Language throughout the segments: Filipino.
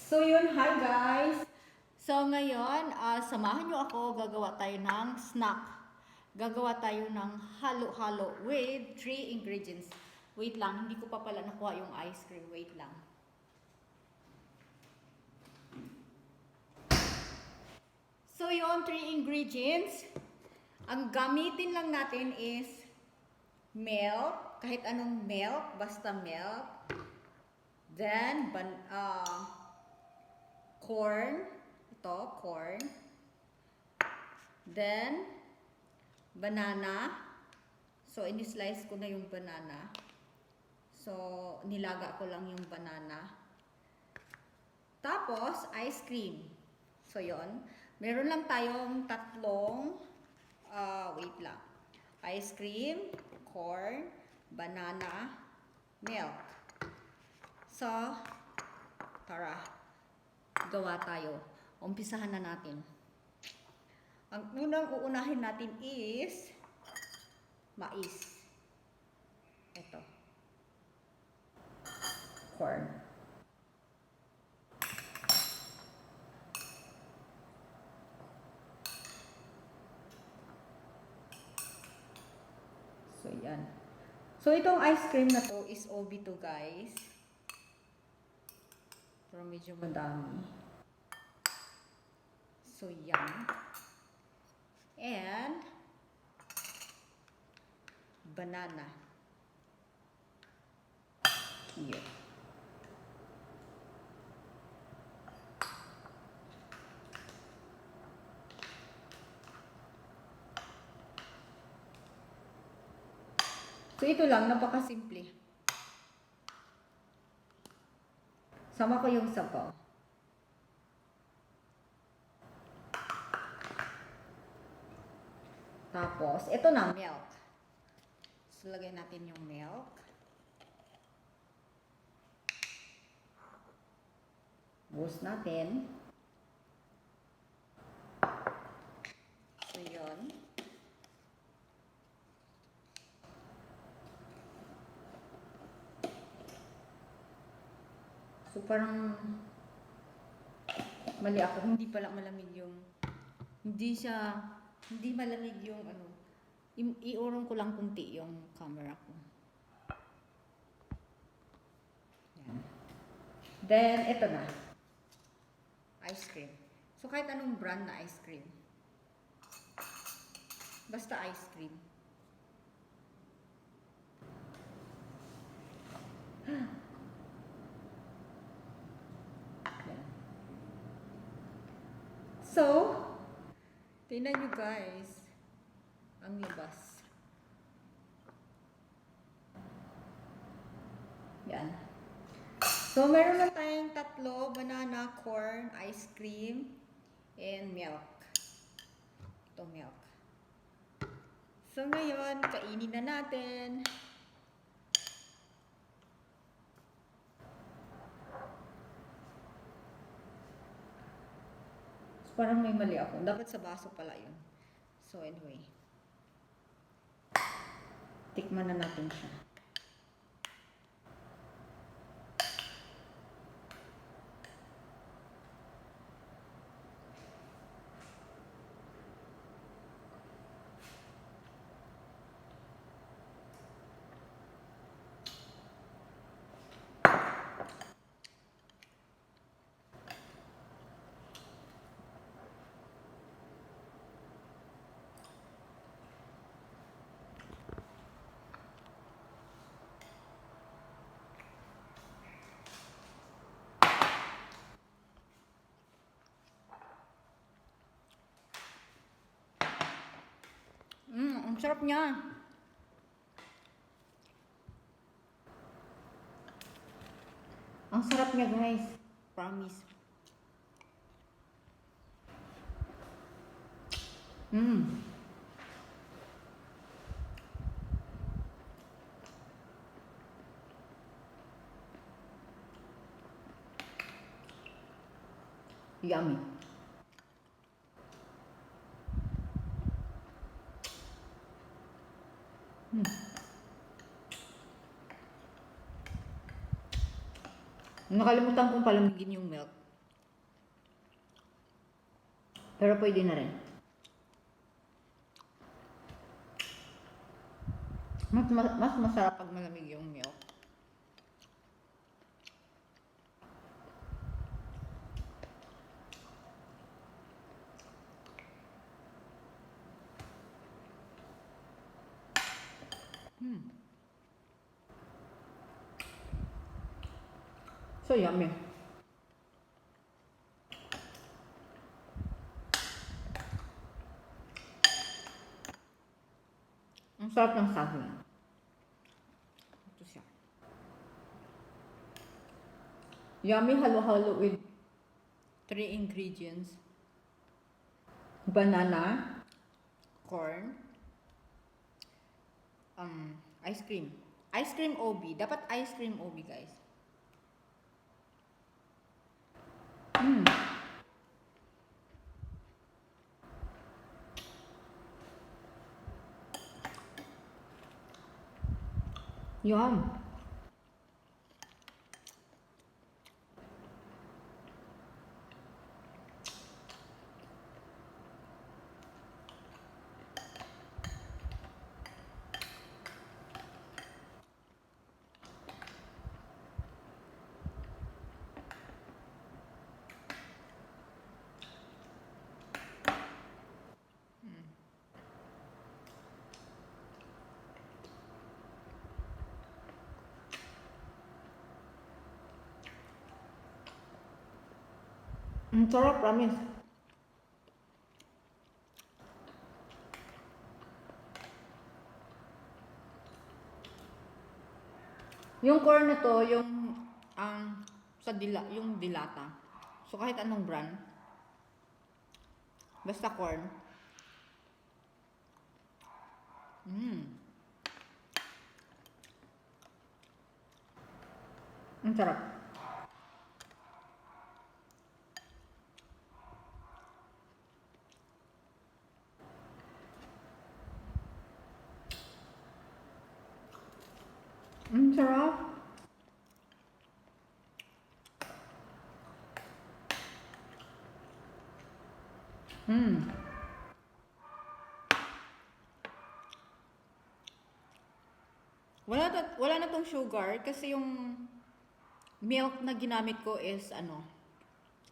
So yun, hi guys! So ngayon, samahan nyo ako, gagawa tayo ng snack. Gagawa tayo ng halo-halo with 3 ingredients. Wait lang, hindi ko pa pala nakuha yung ice cream. Wait lang. So yun, 3 ingredients. Ang gamitin lang natin is milk, kahit anong milk, basta milk. Then, corn. Ito, corn. Then, banana. So, ini-slice ko na yung banana. So, nilaga ko lang yung banana. Tapos, ice cream. So, yon. Meron lang tayong tatlong, wait lang. Ice cream, corn, banana, milk. So, tara. Gawa tayo. Umpisahan na natin. Ang unang uunahin natin is mais. Ito. Corn. So, yan. So, itong ice cream na to is OB2, guys. Pero medyo madami. So, yan. And, banana. Here. So, ito lang, napakasimple. Sama ko yung sabaw. Tapos, ito na, milk. So, lagay natin yung milk. Buhos natin. So, yun. So, parang mali ako. Hindi pala malamig yung, hindi malamig yung ano. I-urong ko lang kunti yung camera ko. Yan. Then, ito na. Ice cream. So, kahit anong brand na ice cream. Basta ice cream. So, tingnan nyo guys, ang labas. Yan. So, meron na tayong tatlo, banana, corn, ice cream, and milk. Ito milk. So, ngayon, kainin na natin. Parang may mali ako. Dapat sa baso pala yun. So, anyway. Tikman na natin siya. Ang sarap niya. Ang sarap niya, guys. Promise. Yummy. Nakalimutan kong palamigin yung milk. Pero pwede na rin. Mas masarap pag malamig yung milk. So yummy. Ang sarap ng saging. Ito siya. Yummy halo-halo with 3 ingredients. Banana, corn, ice cream. Ice cream OB. Dapat ice cream OB, guys. Yum. Ang sarap, promise. Yung corn na to, yung yung dilata. So kahit anong brand, basta corn. Ang sarap. Ang sarap. Wala na tong sugar kasi yung milk na ginamit ko is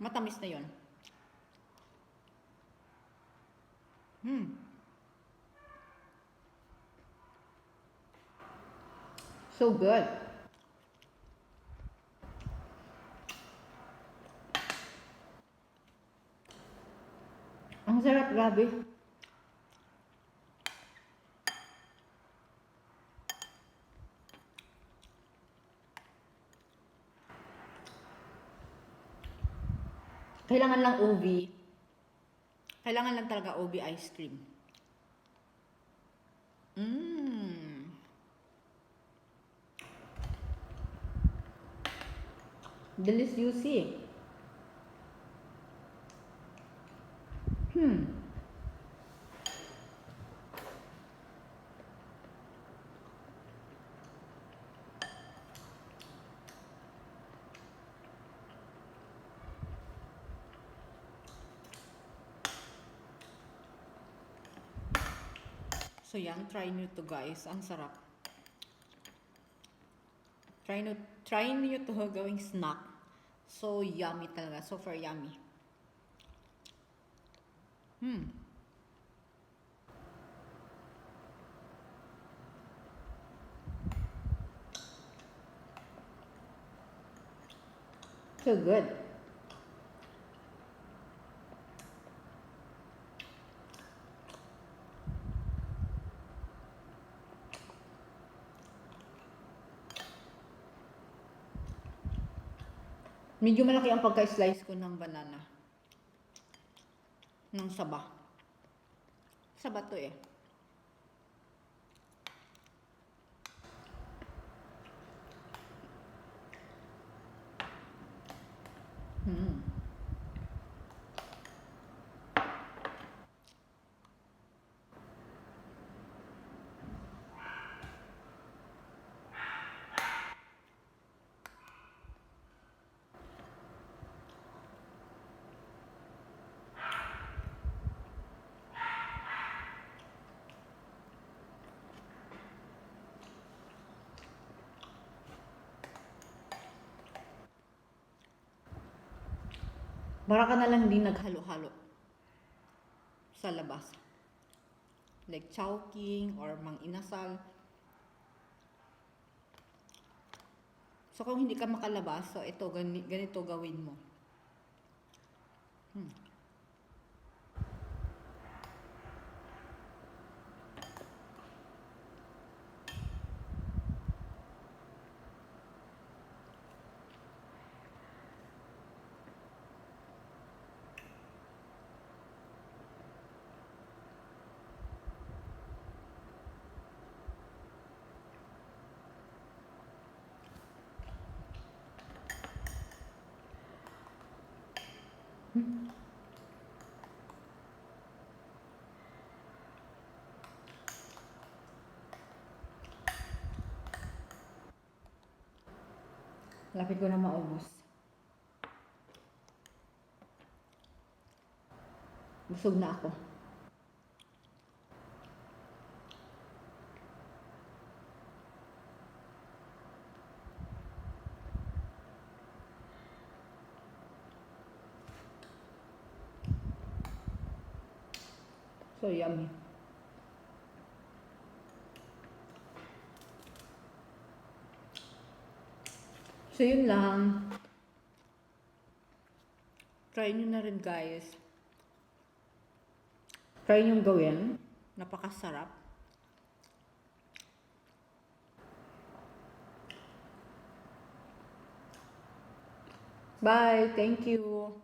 matamis na yon. So good. Ang sarap, grabe. Kailangan lang OB. Kailangan lang talaga OB ice cream. Delicious. So yan, try nyo to guys. Ang sarap. Try nyo to gawing snack. So yummy talaga. Super yummy. So good. Medyo malaki ang pagka-slice ko ng banana. Ng saba. Saba to eh. Para ka na lang din naghalo-halo sa labas. Like chowking or mang inasal. So kung hindi ka makalabas, so ito, ganito gawin mo. Lapit ko na maubos. Busog na ako. So yummy. So yun lang. Try nyo na rin guys. Try nyo gawin. Napakasarap. Bye. Thank you.